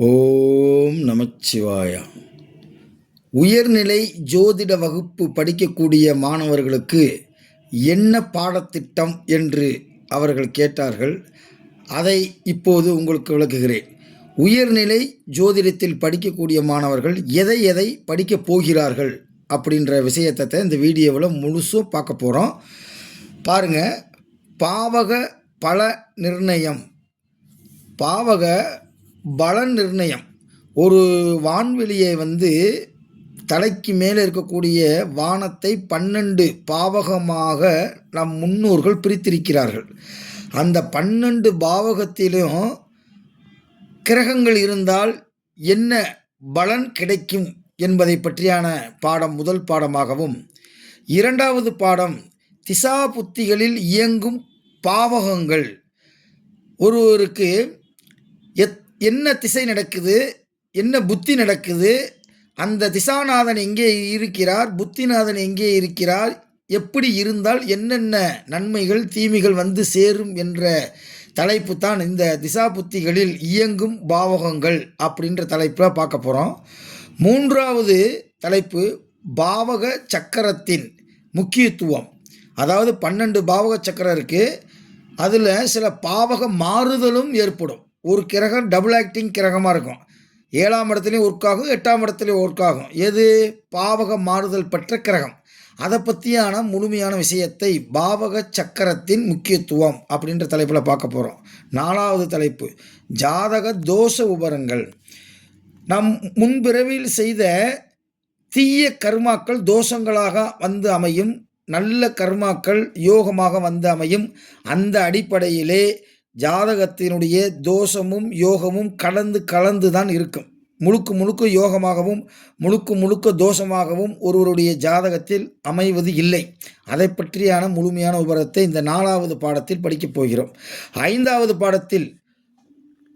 ஓம் நமச்சிவாயா. உயர்நிலை ஜோதிட வகுப்பு படிக்கக்கூடிய மாணவர்களுக்கு என்ன பாடத்திட்டம் என்று அவர்கள் கேட்டார்கள். அதை இப்போது உங்களுக்கு விளக்குகிறேன். உயர்நிலை ஜோதிடத்தில் படிக்கக்கூடிய மாணவர்கள் எதை எதை படிக்கப் போகிறார்கள் அப்படின்ற விஷயத்தை இந்த வீடியோவில் முழுசும் பார்க்க போகிறோம். பாருங்கள், பாவக பல நிர்ணயம், பாவக பலன் நிர்ணயம். ஒரு வான்வெளியை தலைக்கு மேலே இருக்கக்கூடிய வானத்தை 12 பாவகமாக நம் முன்னோர்கள் பிரித்திருக்கிறார்கள். அந்த 12 பாவகத்திலும் கிரகங்கள் இருந்தால் என்ன பலன் கிடைக்கும் என்பதை பற்றியான பாடம் முதல் பாடமாகவும், இரண்டாவது பாடம் திசா புத்திகளில் இயங்கும் பாவகங்கள், ஒருவருக்கு என்ன திசை நடக்குது, என்ன புத்தி நடக்குது, அந்த திசாநாதன் எங்கே இருக்கிறார், புத்திநாதன் எங்கே இருக்கிறார், எப்படி இருந்தால் என்னென்ன நன்மைகள் தீமைகள் சேரும் என்ற தலைப்பு தான் இந்த திசா புத்திகளில் இயங்கும் பாவகங்கள் அப்படின்ற தலைப்பில் பார்க்க போகிறோம். மூன்றாவது தலைப்பு பாவக சக்கரத்தின் முக்கியத்துவம். அதாவது 12 பாவக சக்கரம் இருக்குது. அதில் சில பாவக மாறுதலும் ஏற்படும். ஒரு கிரகம் டபுள் ஆக்டிங் கிரகமாக இருக்கும். 7ஆம் இடத்துலையும் ஒர்க் ஆகும், 8ஆம் இடத்துலையும் ஒர்க் ஆகும். எது பாவக மாறுதல் பெற்ற கிரகம். அதை பற்றியான முழுமையான விஷயத்தை பாவக சக்கரத்தின் முக்கியத்துவம் அப்படின்ற தலைப்பில் பார்க்க போகிறோம். நாலாவது தலைப்பு ஜாதக தோஷ உபரங்கள். நம் முன்பிறவில் செய்த தீய கர்மாக்கள் தோஷங்களாக அமையும், நல்ல கர்மாக்கள் யோகமாக அமையும். அந்த அடிப்படையிலே ஜாதகத்தினுடைய தோஷமும் யோகமும் கலந்து தான் இருக்கும். முழுக்க யோகமாகவும் முழுக்க தோஷமாகவும் ஒருவருடைய ஜாதகத்தில் அமைவது இல்லை. அதை பற்றியான முழுமையான விவரத்தை இந்த 4வது பாடத்தில் படிக்கப் போகிறோம். 5வது பாடத்தில்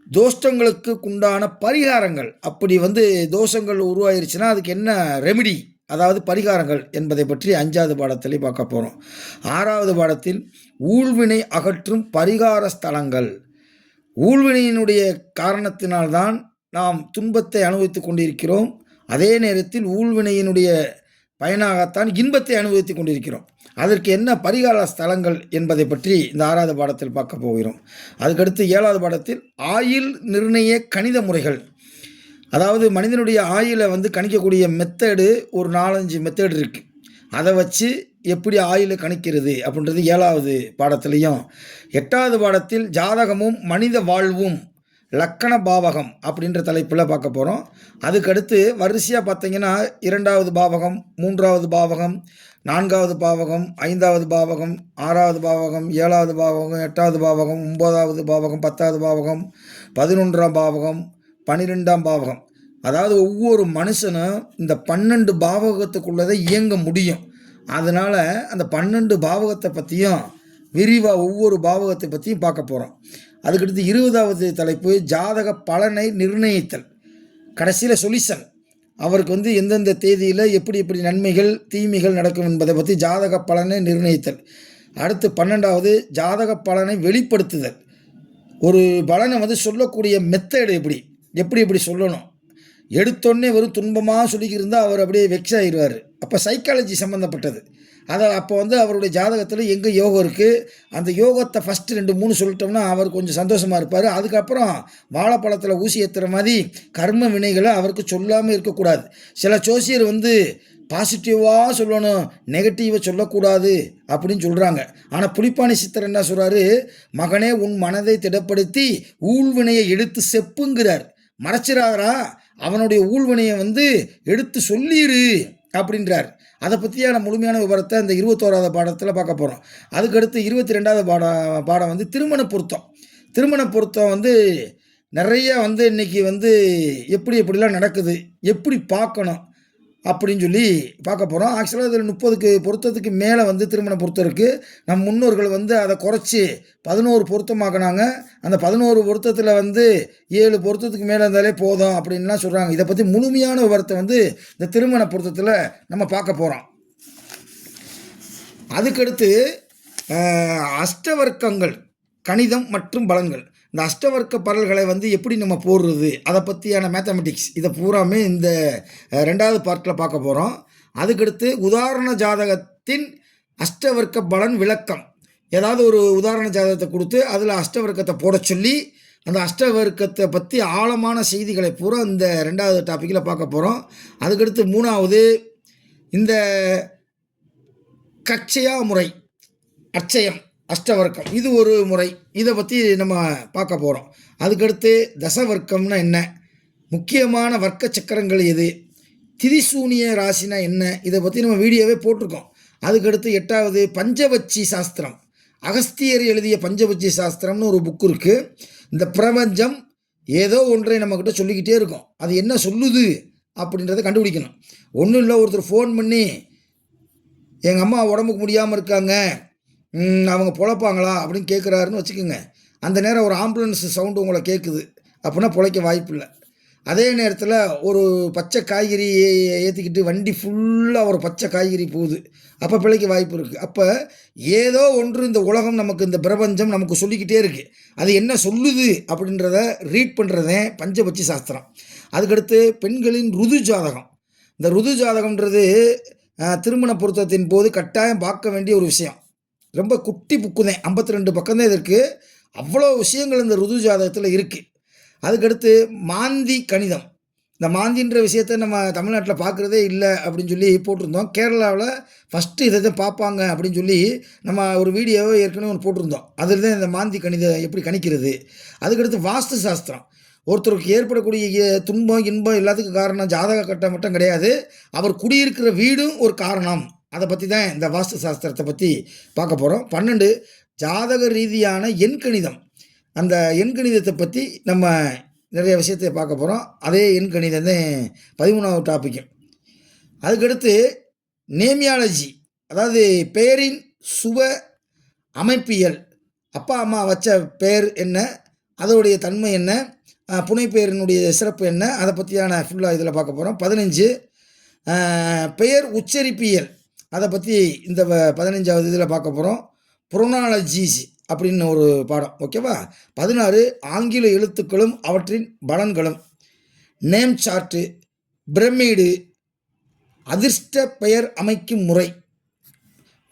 தோஷங்களுக்கு உண்டான பரிகாரங்கள், அப்படி தோஷங்கள் உருவாயிருச்சுன்னா அதுக்கு என்ன ரெமிடி, அதாவது பரிகாரங்கள் என்பதை பற்றி 5வது பாடத்திலே பார்க்க போகிறோம். 6வது பாடத்தில் ஊழ்வினை அகற்றும் பரிகார ஸ்தலங்கள். ஊழ்வினையினுடைய காரணத்தினால்தான் நாம் துன்பத்தை அனுபவித்து கொண்டிருக்கிறோம். அதே நேரத்தில் ஊழ்வினையினுடைய பயனாகத்தான் இன்பத்தை அனுபவித்து கொண்டிருக்கிறோம். அதற்கு என்ன பரிகார ஸ்தலங்கள் என்பதை பற்றி இந்த 6வது பாடத்தில் பார்க்க போகிறோம். அதுக்கடுத்து 7வது பாடத்தில் ஆயுள் நிர்ணய கணித முறைகள். அதாவது மனிதனுடைய ஆயுளை கணிக்கக்கூடிய மெத்தடு, ஒரு 4-5 மெத்தடு இருக்குது. அதை வச்சு எப்படி ஆயுளை கணிக்கிறது அப்படின்றது 7வது பாடத்துலேயும். 8வது பாடத்தில் ஜாதகமும் மனித வாழ்வும் லக்கண பாவகம் அப்படின்ற தலைப்பில் பார்க்க போகிறோம். அதுக்கடுத்து வரிசையாக பார்த்தீங்கன்னா 2வது பாவகம், 3வது பாவகம், 4வது பாவகம், 5வது பாவகம், 6வது பாவகம், 7வது பாவகம், 8வது பாவகம், 9வது பாவகம், 10வது பாவகம், 11ஆம் பாவகம், 12ஆம் பாவகம். அதாவது ஒவ்வொரு மனுஷனும் இந்த 12 பாவகத்துக்குள்ளதை இயங்க முடியும். அதனால் அந்த 12 பாவகத்தை பற்றியும் விரிவாக ஒவ்வொரு பாவகத்தை பற்றியும் பார்க்க போகிறோம். அதுக்கடுத்து 20வது தலைப்பு ஜாதக பலனை நிர்ணயித்தல். கடைசியில் சொல்யூஷன், அவருக்கு எந்தெந்த தேதியில் எப்படி நன்மைகள் தீமைகள் நடக்கும் என்பதை பற்றி ஜாதக பலனை நிர்ணயித்தல். அடுத்து 12வது ஜாதக பலனை வெளிப்படுத்துதல். ஒரு பலனை சொல்லக்கூடிய மெத்தடு எப்படி சொல்லணும். எடுத்தோடனே வெறும் துன்பமாக சொல்லிக்கிருந்தால் அவர் அப்படியே வெக்ஸ் ஆகிடுவார். அப்போ சைக்காலஜி சம்மந்தப்பட்டது. அதை அப்போ அவருடைய ஜாதகத்தில் எங்கே யோகம் இருக்குது, அந்த யோகத்தை ஃபஸ்ட்டு 2-3 சொல்லிட்டோம்னா அவர் கொஞ்சம் சந்தோஷமாக இருப்பார். அதுக்கப்புறம் வாழைப்பழத்தில் ஊசி ஏற்றுற மாதிரி கர்ம வினைகளை அவருக்கு சொல்லாமல் இருக்கக்கூடாது. சில ஜோசியர் பாசிட்டிவாக சொல்லணும், நெகட்டிவாக சொல்லக்கூடாது அப்படின்னு சொல்கிறாங்க. ஆனால் புலிப்பாணி சித்தர் என்ன சொல்கிறாரு, மகனே உன் மனதை திடப்படுத்தி ஊழ்வினையை எடுத்து செப்புங்கிறார். மறைச்சிடாதரா, அவனுடைய ஊழ்வினையை எடுத்து சொல்லிடு அப்படின்றார். அதை பற்றியான முழுமையான விவரத்தை இந்த 21வது பாடத்தில் பார்க்க போகிறோம். அதுக்கடுத்து 22வது பாடம் திருமண பொருத்தம். திருமண பொருத்தம் நிறைய இன்றைக்கி எப்படிலாம் நடக்குது, எப்படி பார்க்கணும் அப்படின்னு சொல்லி பார்க்க போகிறோம். ஆக்சுவலாக இதில் 30 பொருத்தத்துக்கு மேலே திருமண பொருத்தம் இருக்குது. நம் முன்னோர்கள் அதை குறைச்சி 11 பொருத்தமாக்கினாங்க. அந்த 11 பொருத்தத்தில் 7 பொருத்தத்துக்கு மேலே இருந்தாலே போதும் அப்படின்லாம் சொல்கிறாங்க. இதை பற்றி முழுமையான விவரத்தை இந்த திருமண பொருத்தத்தில் நம்ம பார்க்க போகிறோம். அதுக்கடுத்து அஷ்டவர்க்கங்கள், கணிதம் மற்றும் பலன்கள். இந்த அஷ்டவர்க்க பரல்களை வந்து எப்படி நம்ம போடுறது, அதை பற்றியான மேத்தமெட்டிக்ஸ் இதை பூராமே இந்த 2வது பார்ட்டில் பார்க்க போகிறோம். அதுக்கடுத்து உதாரண ஜாதகத்தின் அஷ்டவர்க்க பலன் விளக்கம். ஏதாவது ஒரு உதாரண ஜாதகத்தை கொடுத்து அதில் அஷ்டவர்க்கத்தை போட சொல்லி அந்த அஷ்டவர்க்கத்தை பற்றி ஆழமான செய்திகளை பூரா இந்த 2வது டாப்பிக்கில் பார்க்க போகிறோம். அதுக்கடுத்து 3வது இந்த கட்சயா முறை, அட்சயம், அஷ்டவர்க்கம், இது ஒரு முறை, இதை பற்றி நம்ம பார்க்க போகிறோம். அதுக்கடுத்து தசவர்க்கம்னா என்ன, முக்கியமான வர்க்க சக்கரங்கள் எது, திரிசூனிய ராசினா என்ன, இதை பற்றி நம்ம வீடியோவே போட்டிருக்கோம். அதுக்கடுத்து 8வது பஞ்சவச்சி சாஸ்திரம், அகஸ்தியர் எழுதிய பஞ்சவச்சி சாஸ்திரம்னு ஒரு புக்கு இருக்குது. இந்த பிரபஞ்சம் ஏதோ ஒன்றை நம்மக்கிட்ட சொல்லிக்கிட்டே இருக்கும், அது என்ன சொல்லுது அப்படின்றத கண்டுபிடிக்கணும். ஒன்றும் இல்லை, ஒருத்தர் ஃபோன் பண்ணி எங்கள் அம்மா உடம்புக்கு முடியாமல் இருக்காங்க, அவங்க பொழைப்பாங்களா அப்படின்னு கேட்குறாருன்னு வச்சுக்கோங்க. அந்த நேரம் ஒரு ஆம்புலன்ஸ் சவுண்டு உங்களை கேட்குது அப்படின்னா பொழைக்க வாய்ப்பு இல்லை. அதே நேரத்தில் ஒரு பச்சை காய்கறி ஏற்றிக்கிட்டு வண்டி ஃபுல்லாக ஒரு பச்சை காய்கறி போகுது, அப்போ பிழைக்க வாய்ப்பு இருக்குது. அப்போ ஏதோ ஒன்று இந்த உலகம் நமக்கு, இந்த பிரபஞ்சம் நமக்கு சொல்லிக்கிட்டே இருக்குது. அது என்ன சொல்லுது அப்படின்றத ரீட் பண்ணுறதே பஞ்சபட்சி சாஸ்திரம். அதுக்கடுத்து பெண்களின் ருது ஜாதகம். இந்த ருது ஜாதகம்ன்றது திருமண பொருத்தத்தின் போது கட்டாயம் பார்க்க வேண்டிய ஒரு விஷயம். ரொம்ப குட்டி புக்கு தான், 52 பக்கம்தான் இதற்கு. அவ்வளோ விஷயங்கள் இந்த ருது ஜாதகத்தில் இருக்குது. அதுக்கடுத்து மாந்தி கணிதம். இந்த மாந்தின்ற விஷயத்தை நம்ம தமிழ்நாட்டில் பார்க்குறதே இல்லை அப்படின்னு சொல்லி போட்டிருந்தோம். கேரளாவில் ஃபஸ்ட்டு இதை தான் பார்ப்பாங்க அப்படின்னு சொல்லி நம்ம ஒரு வீடியோவை ஏற்கனவே ஒன்று போட்டிருந்தோம். அதில் தான் இந்த மாந்தி கணிதம் எப்படி கணிக்கிறது. அதுக்கடுத்து வாஸ்து சாஸ்திரம். ஒருத்தருக்கு ஏற்படக்கூடிய துன்பம் இன்பம் எல்லாத்துக்கும் காரணம் ஜாதக கட்டம் மட்டும் கிடையாது, அவர் குடியிருக்கிற வீடும் ஒரு காரணம். அதை பற்றி தான் இந்த வாஸ்து சாஸ்திரத்தை பற்றி பார்க்க போகிறோம். 12 ஜாதக ரீதியான எண்கணிதம். அந்த எண்கணிதத்தை பற்றி நம்ம நிறைய விஷயத்தை பார்க்க போகிறோம். அதே எண்கணிதம் தான் 13வது டாப்பிக்கு. அதுக்கடுத்து நேமியாலஜி, அதாவது பெயரின் சுப அமைப்பியல். அப்பா அம்மா வச்ச பெயர் என்ன, அதோடைய தன்மை என்ன, புனைப்பெயரினுடைய சிறப்பு என்ன, அதை பற்றியான ஃபுல்லாக இதில் பார்க்க போகிறோம். 15 பெயர் உச்சரிப்பியல், அதை பற்றி இந்த 15வது இதில் பார்க்க போகிறோம். புரோனாலஜிஸ் அப்படின்னு ஒரு பாடம், ஓகேவா. 16 ஆங்கில எழுத்துக்களும் அவற்றின் பலன்களும். நேம் சார்ட்டு, பிரமிடு, அதிர்ஷ்ட பெயர் அமைக்கும் முறை,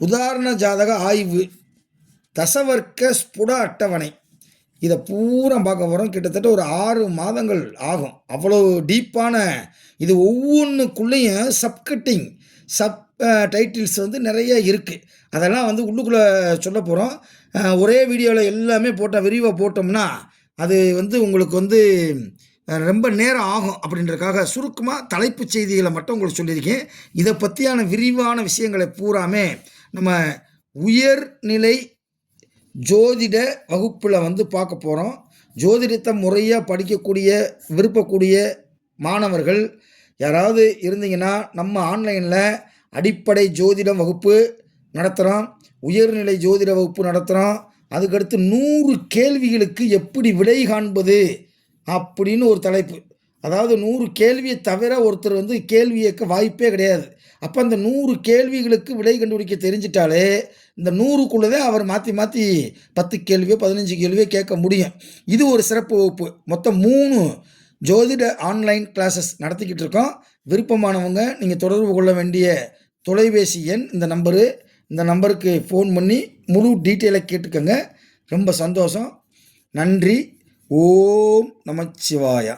உதாரண ஜாதக ஆய்வு, தசவர்க்க ஸ்புட அட்டவணை, இதை பூரா பார்க்க போகிறோம். கிட்டத்தட்ட ஒரு 6 மாதங்கள் ஆகும். அவ்வளோ டீப்பான இது. ஒவ்வொன்றுக்குள்ளேயும் சப்கட்டிங் டைட்டில்ஸ் வந்து நிறைய இருக்குது. அதெல்லாம் வந்து உள்ளுக்குள்ளே சொல்ல போகிறோம். ஒரே வீடியோவில் எல்லாமே விரிவாக போட்டோம்னா அது வந்து உங்களுக்கு வந்து ரொம்ப நேரம் ஆகும். அப்படின்றதுக்காக சுருக்கமாக தலைப்புச் செய்திகளை மட்டும் உங்களுக்கு சொல்லியிருக்கேன். இதை பற்றியான விரிவான விஷயங்களை பூராமே நம்ம உயர்நிலை ஜோதிட வகுப்பில் வந்து பார்க்க போகிறோம். ஜோதிடத்தை முறையாக படிக்கக்கூடிய விருப்பக்கூடிய மாணவர்கள் யாராவது இருந்தீங்கன்னா நம்ம ஆன்லைனில் அடிப்படை ஜோதிடம் வகுப்பு நடத்துகிறோம், உயர்நிலை ஜோதிட வகுப்பு நடத்துகிறோம். அதுக்கடுத்து 100 கேள்விகளுக்கு எப்படி விடை காண்பது அப்படின்னு ஒரு தலைப்பு. அதாவது 100 கேள்வியை தவிர ஒருத்தர் வந்து கேள்வி கேட்க வாய்ப்பே கிடையாது. அப்போ அந்த 100 கேள்விகளுக்கு விடை கண்டுபிடிக்க தெரிஞ்சிட்டாலே இந்த 100க்குள்ளதே அவர் மாற்றி 10 கேள்வியோ 15 கேள்வியோ கேட்க முடியும். இது ஒரு சிறப்பு வகுப்பு. மொத்தம் 3 ஜோதிட ஆன்லைன் கிளாஸஸ் நடத்திக்கிட்டு இருக்கோம். விருப்பமானவங்க நீங்கள் தொடர்பு கொள்ள வேண்டிய தொலைபேசி எண் இந்த நம்பருக்கு ஃபோன் பண்ணி முழு டீட்டெயிலை கேட்டுக்கோங்க. ரொம்ப சந்தோஷம். நன்றி. ஓம் நமச்சிவாயா.